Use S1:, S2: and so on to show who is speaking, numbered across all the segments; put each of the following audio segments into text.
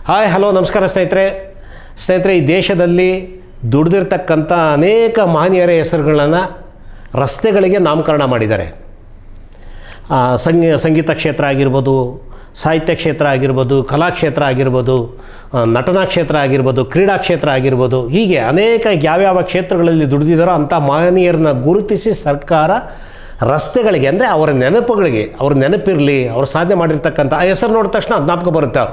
S1: Hi hello ನಮಸ್ಕಾರ ಸ್ನೇಹಿತರೆ, ಈ ದೇಶದಲ್ಲಿ ದುಡಿದಿರ್ತಕ್ಕಂಥ ಅನೇಕ ಮಹನೀಯರ ಹೆಸರುಗಳನ್ನು ರಸ್ತೆಗಳಿಗೆ ನಾಮಕರಣ ಮಾಡಿದ್ದಾರೆ. ಸಂಗೀತ ಕ್ಷೇತ್ರ ಆಗಿರ್ಬೋದು, ಸಾಹಿತ್ಯ ಕ್ಷೇತ್ರ ಆಗಿರ್ಬೋದು, ಕಲಾಕ್ಷೇತ್ರ ಆಗಿರ್ಬೋದು, ನಟನಾ ಕ್ಷೇತ್ರ ಆಗಿರ್ಬೋದು, ಕ್ರೀಡಾ ಕ್ಷೇತ್ರ ಆಗಿರ್ಬೋದು, ಹೀಗೆ ಅನೇಕ ಯಾವ್ಯಾವ ಕ್ಷೇತ್ರಗಳಲ್ಲಿ ದುಡಿದಿದ್ದಾರೋ ಅಂಥ ಮಹನೀಯರನ್ನ ಗುರುತಿಸಿ ಸರ್ಕಾರ ರಸ್ತೆಗಳಿಗೆ, ಅಂದರೆ ಅವರ ನೆನಪುಗಳಿಗೆ, ಅವ್ರ ನೆನಪಿರಲಿ, ಅವ್ರು ಸಾಧನೆ ಮಾಡಿರ್ತಕ್ಕಂಥ ಆ ಹೆಸರು ನೋಡಿದ ತಕ್ಷಣ ಅದು ಜ್ಞಾಪಕ ಬರುತ್ತೆ,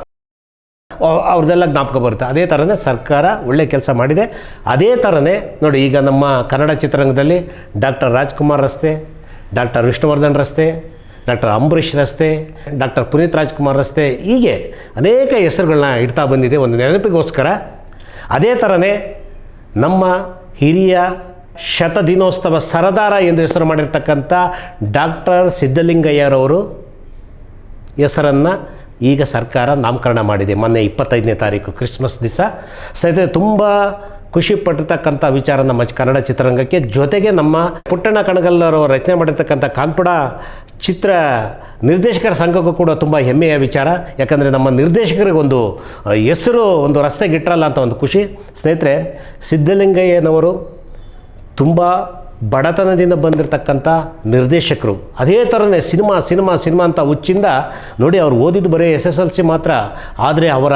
S1: ಅವ್ರದ್ದೆಲ್ಲ ಜ್ಞಾಪಕ ಬರುತ್ತೆ. ಅದೇ ಥರನೇ ಸರ್ಕಾರ ಒಳ್ಳೆ ಕೆಲಸ ಮಾಡಿದೆ. ಅದೇ ಥರನೇ ನೋಡಿ, ಈಗ ನಮ್ಮ ಕನ್ನಡ ಚಿತ್ರರಂಗದಲ್ಲಿ ಡಾಕ್ಟರ್ ರಾಜ್ಕುಮಾರ್ ರಸ್ತೆ, ಡಾಕ್ಟರ್ ವಿಷ್ಣುವರ್ಧನ್ ರಸ್ತೆ, ಡಾಕ್ಟರ್ ಅಂಬರೀಷ್ ರಸ್ತೆ, ಡಾಕ್ಟರ್ ಪುನೀತ್ ರಾಜ್ಕುಮಾರ್ ರಸ್ತೆ, ಹೀಗೆ ಅನೇಕ ಹೆಸರುಗಳನ್ನ ಇಡ್ತಾ ಬಂದಿದೆ ಒಂದು ನೆನಪಿಗೋಸ್ಕರ. ಅದೇ ಥರನೇ ನಮ್ಮ ಹಿರಿಯ ಶತದಿನೋತ್ಸವ ಸರದಾರ ಎಂದು ಹೆಸರು ಮಾಡಿರ್ತಕ್ಕಂಥ ಡಾಕ್ಟರ್ ಸಿದ್ಧಲಿಂಗಯ್ಯರವರು ಹೆಸರನ್ನು ಈಗ ಸರ್ಕಾರ ನಾಮಕರಣ ಮಾಡಿದೆ. ಮೊನ್ನೆ 25ನೇ ತಾರೀಕು ಕ್ರಿಸ್ಮಸ್ ದಿವಸ. ಸ್ನೇಹಿತರೆ, ತುಂಬ ಖುಷಿ ಪಟ್ಟಿರ್ತಕ್ಕಂಥ ವಿಚಾರ ನಮ್ಮ ಕನ್ನಡ ಚಿತ್ರರಂಗಕ್ಕೆ. ಜೊತೆಗೆ ನಮ್ಮ ಪುಟ್ಟಣ್ಣ ಕಣಗಲ್ಲರು ರಚನೆ ಮಾಡಿರ್ತಕ್ಕಂಥ ಕಾನ್ಪುಡ ಚಿತ್ರ ನಿರ್ದೇಶಕರ ಸಂಘಕ್ಕೂ ಕೂಡ ತುಂಬ ಹೆಮ್ಮೆಯ ವಿಚಾರ. ಯಾಕಂದರೆ ನಮ್ಮ ನಿರ್ದೇಶಕರಿಗೊಂದು ಹೆಸರು ಒಂದು ರಸ್ತೆಗೆ ಇಟ್ಟರಲ್ಲ ಅಂತ ಒಂದು ಖುಷಿ. ಸ್ನೇಹಿತರೆ, ಸಿದ್ಧಲಿಂಗಯ್ಯನವರು ತುಂಬ ಬಡತನದಿಂದ ಬಂದಿರತಕ್ಕಂಥ ನಿರ್ದೇಶಕರು. ಅದೇ ಥರನೇ ಸಿನಿಮಾ ಅಂತ ಹುಚ್ಚಿಂದ ನೋಡಿ, ಅವ್ರು ಓದಿದ್ದು ಬರೀ SSLC ಮಾತ್ರ, ಆದರೆ ಅವರ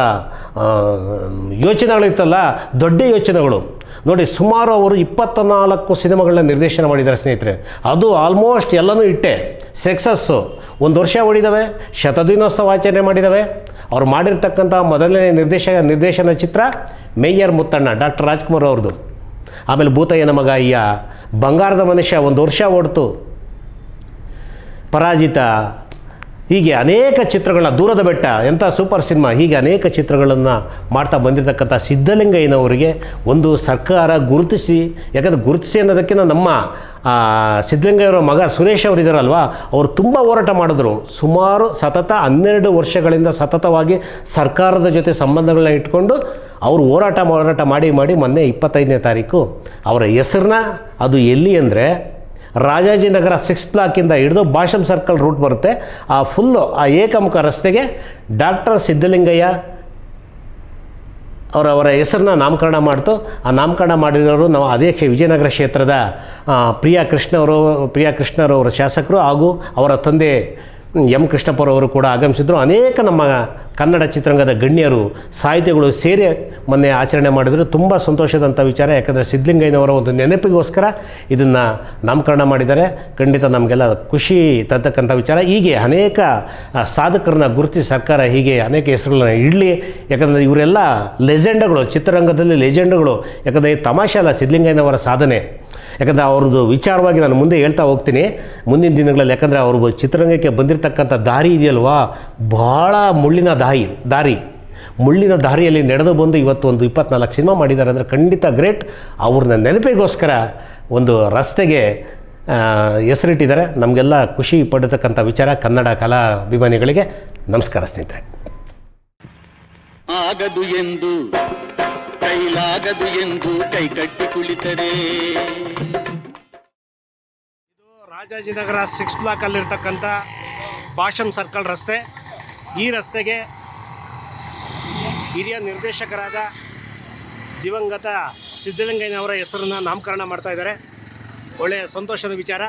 S1: ಯೋಚನೆಗಳಿತ್ತಲ್ಲ, ದೊಡ್ಡ ಯೋಚನೆಗಳು ನೋಡಿ. ಸುಮಾರು ಅವರು 24 ಸಿನಿಮಾಗಳನ್ನ ನಿರ್ದೇಶನ ಮಾಡಿದ್ದಾರೆ ಸ್ನೇಹಿತರೆ. ಅದು ಆಲ್ಮೋಸ್ಟ್ ಎಲ್ಲನೂ ಇಟ್ಟೆ ಸಕ್ಸಸ್ಸು. ಒಂದು ವರ್ಷ ಓಡಿದ್ದಾವೆ, ಶತದಿನೋತ್ಸವ ಆಚರಣೆ ಮಾಡಿದ್ದಾವೆ. ಅವ್ರು ಮಾಡಿರ್ತಕ್ಕಂಥ ಮೊದಲನೇ ನಿರ್ದೇಶನ ಚಿತ್ರ ಮೇಯರ್ ಮುತ್ತಣ್ಣ, ಡಾಕ್ಟರ್ ರಾಜ್ಕುಮಾರ್ ಅವ್ರದ್ದು. ಆಮೇಲೆ ಭೂತಯ್ಯನ ಮಗ ಅಯ್ಯ, ಬಂಗಾರದ ಮನುಷ್ಯ ಒಂದು ವರ್ಷ ಓಡ್ತು, ಪರಾಜಿತ, ಹೀಗೆ ಅನೇಕ ಚಿತ್ರಗಳನ್ನ, ದೂರದ ಬೆಟ್ಟ ಎಂಥ ಸೂಪರ್ ಸಿನಿಮಾ, ಹೀಗೆ ಅನೇಕ ಚಿತ್ರಗಳನ್ನು ಮಾಡ್ತಾ ಬಂದಿರತಕ್ಕಂಥ ಸಿದ್ಧಲಿಂಗಯ್ಯನವರಿಗೆ ಒಂದು ಸರ್ಕಾರ ಗುರುತಿಸಿ, ಯಾಕಂದರೆ ಗುರುತಿಸಿ ಅನ್ನೋದಕ್ಕಿಂತ ನಮ್ಮ ಸಿದ್ಧಲಿಂಗಯ್ಯನವರ ಮಗ ಸುರೇಶ್ ಅವರಿದ್ದಾರಲ್ವ, ಅವರು ತುಂಬ ಹೋರಾಟ ಮಾಡಿದ್ರು. ಸುಮಾರು 12 ವರ್ಷಗಳಿಂದ ಸತತವಾಗಿ ಸರ್ಕಾರದ ಜೊತೆ ಸಂಬಂಧಗಳನ್ನ ಇಟ್ಕೊಂಡು ಅವರು ಹೋರಾಟ ಮಾಡಿ ಮೊನ್ನೆ 25ನೇ ತಾರೀಕು ಅವರ ಹೆಸರನ್ನ, ಅದು ಎಲ್ಲಿ ಅಂದರೆ ರಾಜಾಜಿನಗರ 6th ಬ್ಲಾಕಿಂದ ಹಿಡಿದು ಭಾಷಂ ಸರ್ಕಲ್ ರೂಟ್ ಬರುತ್ತೆ, ಆ ಫುಲ್ಲು ಆ ಏಕಮುಖ ರಸ್ತೆಗೆ ಡಾಕ್ಟರ್ ಸಿದ್ಧಲಿಂಗಯ್ಯ ಅವರ ಹೆಸರನ್ನ ನಾಮಕರಣ ಮಾಡ್ತು. ಆ ನಾಮಕರಣ ಮಾಡಿರೋರು ನಾವು ಅದೇ ವಿಜಯನಗರ ಕ್ಷೇತ್ರದ ಪ್ರಿಯಾ ಕೃಷ್ಣರವರ ಶಾಸಕರು ಹಾಗೂ ಅವರ ತಂದೆ ಎಂ ಕೃಷ್ಣಪ್ಪರವರು ಕೂಡ ಆಗಮಿಸಿದ್ರು. ಅನೇಕ ನಮ್ಮ ಕನ್ನಡ ಚಿತ್ರರಂಗದ ಗಣ್ಯರು, ಸಾಹಿತಿಗಳು ಸೇರಿ ಮೊನ್ನೆ ಆಚರಣೆ ಮಾಡಿದರು. ತುಂಬ ಸಂತೋಷದಂಥ ವಿಚಾರ. ಯಾಕಂದರೆ ಸಿದ್ಧಲಿಂಗಯ್ಯನವರ ಒಂದು ನೆನಪಿಗೋಸ್ಕರ ಇದನ್ನು ನಾಮಕರಣ ಮಾಡಿದ್ದಾರೆ. ಖಂಡಿತ ನಮಗೆಲ್ಲ ಖುಷಿ ತರ್ತಕ್ಕಂಥ ವಿಚಾರ. ಹೀಗೆ ಅನೇಕ ಸಾಧಕರನ್ನ ಗುರುತಿಸಿ ಸರ್ಕಾರ ಹೀಗೆ ಅನೇಕ ಹೆಸರುಗಳನ್ನ ಇಡಲಿ. ಯಾಕಂದರೆ ಇವರೆಲ್ಲ ಲೆಜೆಂಡ್ಗಳು, ಚಿತ್ರರಂಗದಲ್ಲಿ ಲೆಜೆಂಡ್ಗಳು. ಯಾಕಂದರೆ ತಮಾಷೆ ಅಲ್ಲ ಸಿದ್ಧಲಿಂಗಯ್ಯನವರ ಸಾಧನೆ. ಯಾಕಂದರೆ ಅವ್ರದ್ದು ವಿಚಾರವಾಗಿ ನಾನು ಮುಂದೆ ಹೇಳ್ತಾ ಹೋಗ್ತೀನಿ ಮುಂದಿನ ದಿನಗಳಲ್ಲಿ. ಯಾಕಂದರೆ ಅವ್ರ ಚಿತ್ರರಂಗಕ್ಕೆ ಬಂದಿರತಕ್ಕಂಥ ದಾರಿ ಇದೆಯಲ್ವಾ, ಭಾಳ ಮುಳ್ಳಿನ ದಾರಿಯಲ್ಲಿ ನಡೆದು ಬಂದು ಇವತ್ತು ಒಂದು 24 ಸಿನಿಮಾ ಮಾಡಿದ್ದಾರೆ ಅಂದರೆ ಖಂಡಿತ ಗ್ರೇಟ್. ಅವ್ರನ್ನ ನೆನಪಿಗೋಸ್ಕರ ಒಂದು ರಸ್ತೆಗೆ ಹೆಸರಿಟ್ಟಿದ್ದಾರೆ. ನಮಗೆಲ್ಲ ಖುಷಿ ಪಡತಕ್ಕಂಥ ವಿಚಾರ. ಕನ್ನಡ ಕಲಾಭಿಮಾನಿಗಳಿಗೆ ನಮಸ್ಕಾರ ಸ್ನೇಹಿತರೆ.
S2: ಆಗದು ಎಂದು ಕೈಲಾಗದು ಎಂದು ಕೈ ಕಟ್ಟಿ ಕುಳಿತರೆ.
S1: ಇದು ರಾಜಾಜಿನಗರ 6th ಬ್ಲಾಕಲ್ಲಿರ್ತಕ್ಕಂಥ ಭಾಷಂ ಸರ್ಕಲ್ ರಸ್ತೆ. ಈ ರಸ್ತೆಗೆ ಹಿರಿಯ ನಿರ್ದೇಶಕರಾದ ದಿವಂಗತ ಸಿದ್ಧಲಿಂಗಯ್ಯನವರ ಹೆಸರನ್ನು ನಾಮಕರಣ ಮಾಡ್ತಾ ಇದ್ದಾರೆ. ಒಳ್ಳೆಯ ಸಂತೋಷದ ವಿಚಾರ.